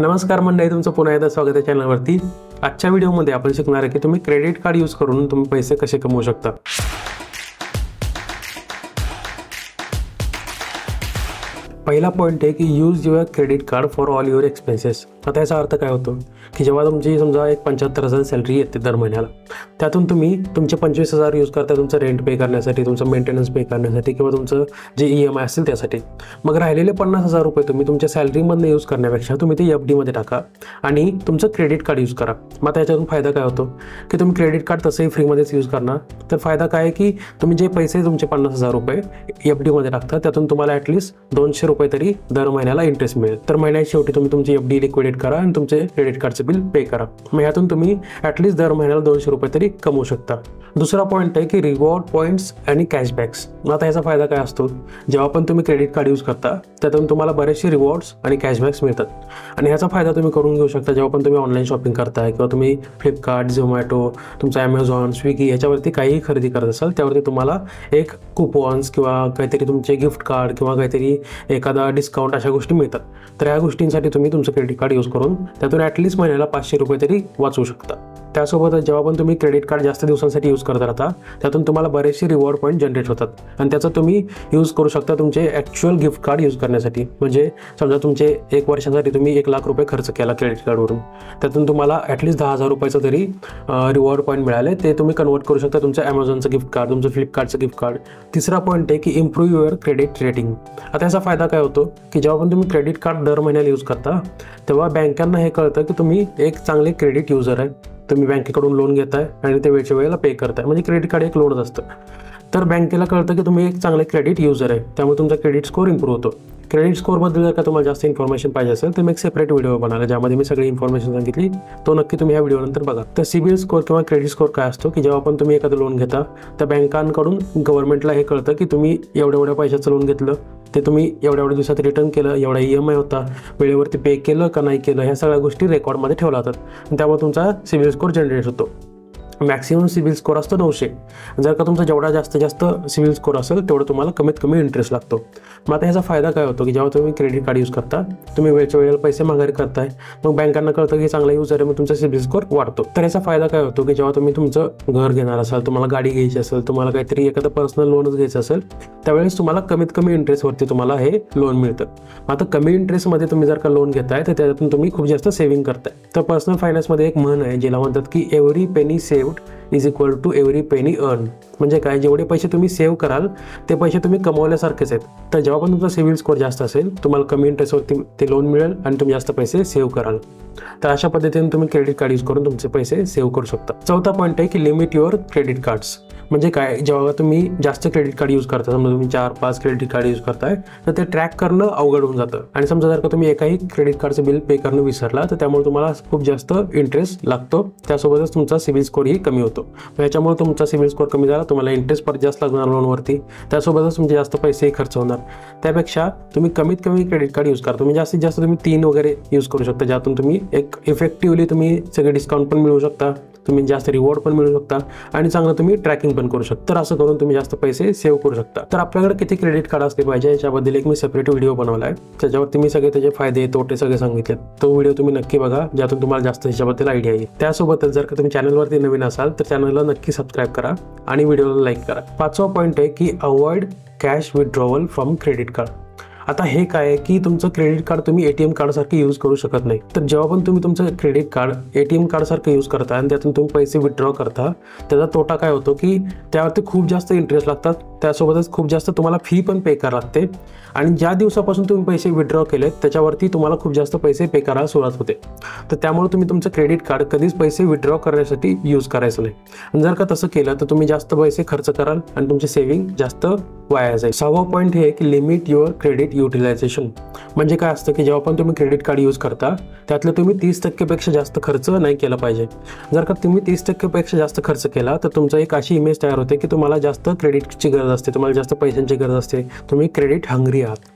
नमस्कार मंडळी, तुमचं पुन्हा एकदा स्वागत आहे चॅनलवरती। आजच्या व्हिडिओमध्ये आपण शिकणार आहे की तुम्ही क्रेडिट कार्ड यूज करून तुम्ही पैसे कसे कमवू शकता। पहिला पॉइंट आहे की use your credit card for all your expenses. आता याचा अर्थ काय होतो की जेव्हा तुमची समजा एक 75,000 सॅलरी येते दर महिन्याला, त्यातून तुम्ही तुमचे 25,000 यूज करता तुमचं रेंट पे करण्यासाठी, तुमचं मेंटेनन्स पे करण्यासाठी किंवा तुमचं जे EMI असेल त्यासाठी। मग राहिलेले 50,000 रुपये तुम्ही तुमच्या सॅलरीमधून यूज करण्यापेक्षा तुम्ही ते FD मध्ये टाका आणि तुमचं क्रेडिट कार्ड यूज करा। मग त्याच्यातून फायदा काय होतो की तुम्ही क्रेडिट कार्ड तसंही फ्रीमध्येच यूज करणार। तर फायदा काय आहे की तुम्ही जे पैसे तुमचे 50,000 रुपये FD मध्ये टाकता त्यातून तुम्हाला ॲटलिस्ट 200 रुपये तरी दर महिन्याला इंटरेस्ट मिळेल। तर महिन्याच्या शेवटी तुम्ही तुमची FD लिक्विडेट करा आणि तुमचे क्रेडिट कार्डचे बिल पे करा। मग यातून तुम्ही ॲटलिस्ट दर महिन्याला 200 रुपये तरी कमवू शकता। दुसरा पॉईंट आहे की रिवॉर्ड पॉईंट्स आणि कॅशबॅक्स। आता याचा फायदा काय असतो, जेव्हा पण तुम्ही क्रेडिट कार्ड यूज करता त्यातून तुम्हाला बरेचसे रिवॉर्ड्स आणि कॅशबॅक्स मिळतात आणि ह्याचा फायदा तुम्ही करून घेऊ शकता जेव्हा पण तुम्ही ऑनलाईन शॉपिंग करताय किंवा तुम्ही फ्लिपकार्ट, झोमॅटो, तुमचा ॲमेझॉन, स्विगी याच्यावरती काहीही खरेदी करत असाल त्यावरती तुम्हाला एक कुपन्स किंवा काहीतरी तुमचे गिफ्ट कार्ड किंवा काहीतरी एखादा डिस्काउंट अशा गोष्टी मिळतात। तर ह्या गोष्टींसाठी तुम्ही तुमचं क्रेडिट कार्ड यूज करून त्यातून ॲटलिस्ट महिन्याला 500 रुपये तरी वाचवू शकता। त्यासोबतच जेव्हा पण तुम्ही क्रेडिट कार्ड जास्त दिवसांसाठी यूज करत राहता त्यातून तुम्हाला बरेचसे रिवॉर्ड पॉईंट जनरेट होतात आणि त्याचा तुम्ही यूज करू शकता तुमचे ॲक्च्युअल गिफ्ट कार्ड यूज करण्यासाठी। म्हणजे समजा तुमचे 1 वर्षासाठी तुम्ही 1 लाख रुपये खर्च केला क्रेडिट कार्डवरून, त्यातून तुम्हाला ॲटलिस्ट 10,000 रुपयाचं तरी रिवॉर्ड पॉईंट मिळाले, ते तुम्ही कन्वर्ट करू शकता तुमचं ॲमेझॉनचं गिफ्ट कार्ड, तुमचं फ्लिपकार्टचं गिफ्ट कार्ड। तिसरा पॉईंट आहे की इम्प्रूव्ह युअर क्रेडिट रेटिंग। आता याचा फायदा काय होतो की जेव्हा पण तुम्ही क्रेडिट कार्ड दर महिन्याला यूज करता तेव्हा बँकांना हे कळतं की तुम्ही एक चांगले क्रेडिट युजर आहे, तुम्ही बँकेकडून लोन घेताय आणि ते वेळच्या वेळेला पे करताय। म्हणजे क्रेडिट कार्ड एक लोनच असतं। तर बँकेला कळतं की तुम्ही एक चांगले क्रेडिट युजर आहे, त्यामुळे तुमचा क्रेडिट स्कोअर इम्प्रूव्ह होतो। क्रेडिट स्कोअरबद्दल जर का तुम्हाला जास्त इन्फॉर्मेशन पाहिजे असेल तर मी एक सेपरेट व्हिडिओ बनवला ज्यामध्ये मी सगळी इन्फॉर्मेशन सांगितली, तो नक्की तुम्ही या व्हिडिओनंतर बघा। तर सिबिल स्कोअर किंवा क्रेडिट स्कोअर काय असतो की जेव्हा पण तुम्ही एखादं लोन घेता त्या बँकांकडून गव्हर्नमेंटला हे कळतं की तुम्ही एवढ्या पैशाचं लोन घेतलं, ते तुम्ही एवढ्या दिवसात रिटर्न केलं, एवढा EMI होता, वेळेवरती पे केलं का नाही केलं, ह्या सगळ्या गोष्टी रेकॉर्डमध्ये ठेवल्या जातात आणि त्यामुळे तुमचा सिबिल स्कोअर जनरेट होतो। मॅक्सिमम सिबिल स्कोअर असतो 900। जर का तुमचा जेवढा जास्त सिबिल स्कोअर असेल तेवढं तुम्हाला कमीत कमी इंटरेस्ट लागतो। मग आता ह्याचा फायदा काय होतो की जेव्हा तुम्ही क्रेडिट कार्ड यूज करता तुम्ही वेळच्या वेळेला पैसे माघारी करताय, मग बँकांना कळतं की चांगला यूजर आहे, मग तुमचा सिबिल स्कोअर वाढतो। तर याचा फायदा काय होतो की जेव्हा तुम्ही तुमचं घर घेणार असाल, तुम्हाला गाडी घ्यायची असेल, तुम्हाला काहीतरी एखादं पर्सनल लोनच घ्यायचं असेल, त्यावेळेस तुम्हाला कमीत कमी इंटरेस्टवरती तुम्हाला हे लोन मिळतं। आता कमी इंटरेस्टमध्ये तुम्ही जर का लोन घेताय तर त्यातून तुम्ही खूप जास्त सेव्हिंग करताय। तर पर्सनल फायनान्समध्ये एक म्हण आहे जिला म्हणतात की every penny saved is equal to every penny earn. म्हणजे काय, जेवढे पैसे तुम्ही सेव्ह कराल ते पैसे तुम्ही कमवल्यासारखेच आहेत। तर जेव्हा पण तुमचा सिबिल स्कोअर जास्त असेल तुम्हाला कमी इंटरेस्टवरती ते लोन मिळेल आणि तुम्ही जास्त पैसे सेव्ह कराल। तर अशा पद्धतीने तुम्ही क्रेडिट कार्ड यूज करून तुमचे पैसे सेव्ह करू शकता। चौथा पॉईंट आहे की लिमिट युअर क्रेडिट कार्ड्स। म्हणजे काय, जेव्हा तुम्ही जास्त क्रेडिट कार्ड यूज करता, समजा तुम्ही 4-5 क्रेडिट कार्ड यूज करताय तर ते ट्रॅक करणं अवघड होऊन जातं आणि समजा जर का तुम्ही एकाही क्रेडिट कार्डचं बिल पे करणं विसरला तर त्यामुळे तुम्हाला खूप जास्त इंटरेस्ट लागतो, त्यासोबतच तुमचा सिबिल स्कोअरही कमी होतो। याच्यामुळे तुमचा सिबिल स्कोअर कमी झाला, तुम्हाला इंटरेस्ट परत जास्त लागणार लोनवरती, त्यासोबतच तुमचे जास्त पैसेही खर्च होणार। त्यापेक्षा तुम्ही कमीत कमी क्रेडिट कार्ड यूज करा। तुम्ही जास्तीत जास्त तुम्ही 3 वगैरे यूज करू शकता, ज्यातून तुम्ही एक इफेक्टिव्हली तुम्ही सगळे डिस्काउंट पण मिळवू शकता, तुम्ही जास्त रिवॉर्ड पण मिळू शकता आणि चांगलं तुम्ही ट्रॅकिंग पण करू शकता। तर असं करून तुम्ही जास्त पैसे सेव्ह करू शकता। तर आपल्याकडे किती क्रेडिट कार्ड असले पाहिजे याच्याबद्दल एक मी सेपरेट व्हिडिओ बनवला आहे, त्याच्यावरती मी सगळे त्याचे फायदे तोटे सगळे सांगितले। तो व्हिडिओ तुम्ही नक्की बघा, ज्यातून तुम्हाला जास्त ह्याच्याबद्दल आयडिया येईल। त्यासोबतच जर का तुम्ही चॅनलवरती नवीन असाल तर चॅनलला नक्की सबस्क्राईब करा आणि व्हिडिओला लाईक करा। 5वा पॉईंट आहे की avoid cash withdrawal from credit card. आता हे काय आहे की तुमचं क्रेडिट कार्ड तुम्ही ATM कार्डसारखं यूज करू शकत नाही। तर जेव्हा पण तुम्ही तुमचं क्रेडिट कार्ड ATM कार्डसारखं यूज करता आणि त्यातून तुम्ही पैसे विथड्रॉ करता, त्याचा तोटा काय होतो की त्यावरती खूप जास्त इंटरेस्ट लागतात, त्यासोबतच खूप जास्त तुम्हाला फी पण पे करावी लागते आणि ज्या दिवसापासून तुम्ही पैसे विथड्रॉ केलेत त्याच्यावरती तुम्हाला खूप जास्त पैसे पे करायला सुरुवात होते। तर त्यामुळे तुम्ही तुमचं क्रेडिट कार्ड कधीच पैसे विथड्रॉ करण्यासाठी यूज करायचं नाही। आणि जर का तसं केलं तर तुम्ही जास्त पैसे खर्च कराल आणि तुमचे सेव्हिंग जास्त वाया जाईल। 6वा पॉईंट हे की लिमिट युअर क्रेडिट युटिलायझेशन। म्हणजे काय असतं की जेव्हा पण तुम्ही क्रेडिट कार्ड यूज करता त्यातलं तुम्ही 30% पेक्षा जास्त खर्च नाही केला पाहिजे। जर का तुम्ही 30% पेक्षा जास्त खर्च केला तर तुमचा एक अशी इमेज तयार होते की तुम्हाला जास्त क्रेडिटची गरज असते, तुम्हाला जास्त पैशांची गरज असते, तुम्ही क्रेडिट हंग्री आहात।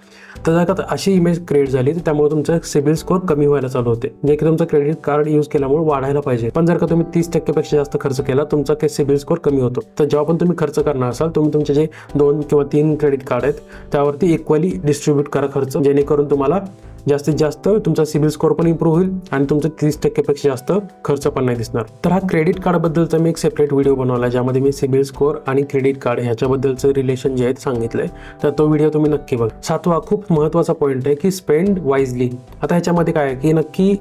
तर जर का अशी इमेज क्रिएट झाली तर त्यामुळे तुमचं सिबिल स्कोअर कमी व्हायला चालू होते, जे की तुमचं क्रेडिट कार्ड यूज केल्यामुळे वाढायला पाहिजे। पण जर का तुम्ही 30% पेक्षा जास्त खर्च केला तुमचा सिबिल स्कोअर कमी होतो। तर जेव्हा पण तुम्ही खर्च करणार असाल तुम्ही तुमचे जे 2 किंवा 3 क्रेडिट कार्ड आहेत त्यावरती इक्वली डिस्ट्रीब्यूट करा खर्च, जेणेकरून तुम्हाला जास्तीत जास्त तुमचा सिबिल स्कोअर पण इम्प्रूव्ह होईल आणि तुमचं 30% जास्त खर्च पण नाही दिसणार. तर हा क्रेडिट कार्डबद्दलचा मी एक सेपरेट व्हिडिओ बनवला ज्यामध्ये मी सिबिल स्कोअर आणि क्रेडिट कार्ड ह्याच्याबद्दलचं रिलेशन जे आहे ते सांगितलंय. तर तो व्हिडिओ तुम्ही नक्की बघा. 7वा खूप महत्त्वाचा पॉईंट आहे की स्पेंड वाईजली. आता ह्याच्यामध्ये काय आहे की नक्की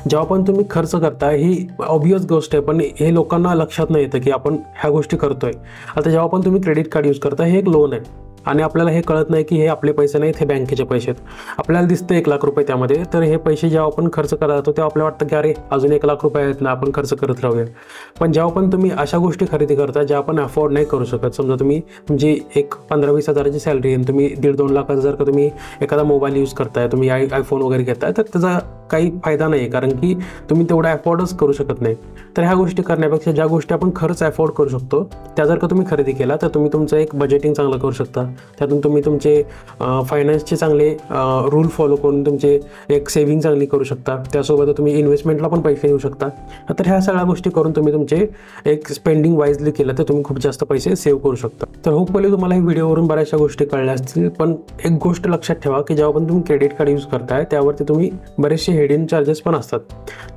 जेव्हा पण तुम्ही खर्च करता ही ऑब्वियस गोष्ट आहे, पण हे लोकांना लक्षात नाही येतं की आपण ह्या गोष्टी करतोय. आता जेव्हा पण तुम्ही क्रेडिट कार्ड यूज करता हे एक लोन आहे आणि आपल्याला हे कळत नाही की हे आपले पैसे नाहीत, हे बँकेचे पैसे आहेत. आपल्याला दिसतं 1 लाख रुपये त्यामध्ये. तर हे पैसे जेव्हा आपण खर्च करायला जातो तेव्हा आपल्याला वाटतं की अरे अजून 1 लाख रुपये आहेत ना, आपण खर्च करत राहूया. पण जेव्हा पण तुम्ही अशा गोष्टी खरेदी करता ज्या आपण अफोर्ड नाही करू शकत, समजा तुम्ही तुमची एक 15-20 हजाराची सॅलरी आहे, तुम्ही 1.5-2 लाखाचा जर का तुम्ही एखादा मोबाईल यूज करताय, तुम्ही आयफोन वगैरे घेताय, तर त्याचा काही फायदा नाही, कारण की तुम्ही तेवढा अफोर्डच करू शकत नाही. तर ह्या गोष्टी करण्यापेक्षा ज्या गोष्टी आपण खरंच अफोर्ड करू शकतो त्या जर का तुम्ही खरेदी केला तर तुम्ही तुमचं एक बजेटिंग चांगलं करू शकता. त्यातून तुम्ही तुमचे फायनान्सचे चांगले रूल फॉलो करून तुमचे एक सेव्हिंग चांगली करू शकता. त्यासोबत तुम्ही इन्व्हेस्टमेंटला पण पैसे देऊ शकता. तर ह्या सगळ्या गोष्टी करून तुम्ही तुमचे एक स्पेंडिंग वाईजली केलं तर तुम्ही खूप जास्त पैसे सेव्ह करू शकता. तर होपफुली तुम्हाला ही व्हिडिओवरून बऱ्याचशा गोष्टी कळल्या असतील. पण एक गोष्ट लक्षात ठेवा की जेव्हा पण तुम्ही क्रेडिट कार्ड यूज करताय त्यावरती तुम्ही बरेचसे हिडन चार्जेस पण असतात.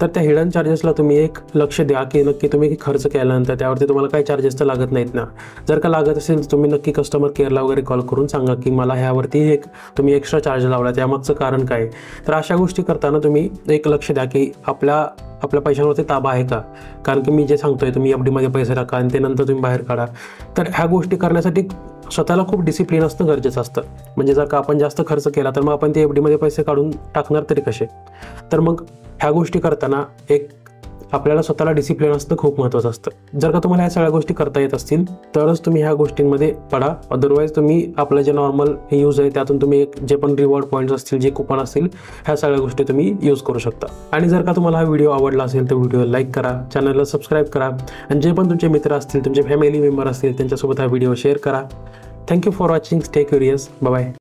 तर त्या हिडन चार्जेसला तुम्ही एक लक्ष द्या की नक्की तुम्ही खर्च केल्यानंतर त्यावरती तुम्हाला काही चार्जेस तर लागत नाहीत ना. जर का लागत असेल तर तुम्ही नक्की कस्टमर केअरला वगैरे कॉल करून सांगा की मला ह्यावरती एक तुम्ही एक्स्ट्रा चार्ज लावला, त्यामागचं कारण काय. तर अशा गोष्टी करताना तुम्ही एक लक्ष द्या की आपल्या पैशांवरती ताबा आहे का. कारण की मी जे सांगतोय तुम्ही FD मध्ये पैसे टाका आणि ते नंतर तुम्ही बाहेर काढा. तर ह्या गोष्टी करण्यासाठी स्वतःला खूप डिसिप्लिन असणं गरजेचं असतं. म्हणजे जर का आपण जास्त खर्च केला तर मग आपण ते FD मध्ये पैसे काढून टाकणार तरी कसे. तर मग ह्या गोष्टी करताना एक आपल्याला स्वतःला डिसिप्लिन असणं खूप महत्त्वाचं असतं. जर का तुम्हाला ह्या सगळ्या गोष्टी करता येत असतील तरच तुम्ही ह्या गोष्टींमध्ये पडा. अदरवाईज तुम्ही आपलं जे नॉर्मल यूज आहे त्यातून तुम्ही एक जे पण रिवॉर्ड पॉईंट्स असतील, जे कुपन असतील, ह्या सगळ्या गोष्टी तुम्ही यूज करू शकता. आणि जर का तुम्हाला हा व्हिडिओ आवडला असेल तर व्हिडिओ लाईक करा, चॅनलला सबस्क्राईब करा आणि जे पण तुमचे मित्र असतील, तुमचे फॅमिली मेंबर असतील त्यांच्यासोबत हा व्हिडिओ शेअर करा. Thank you for watching. Stay curious. Bye.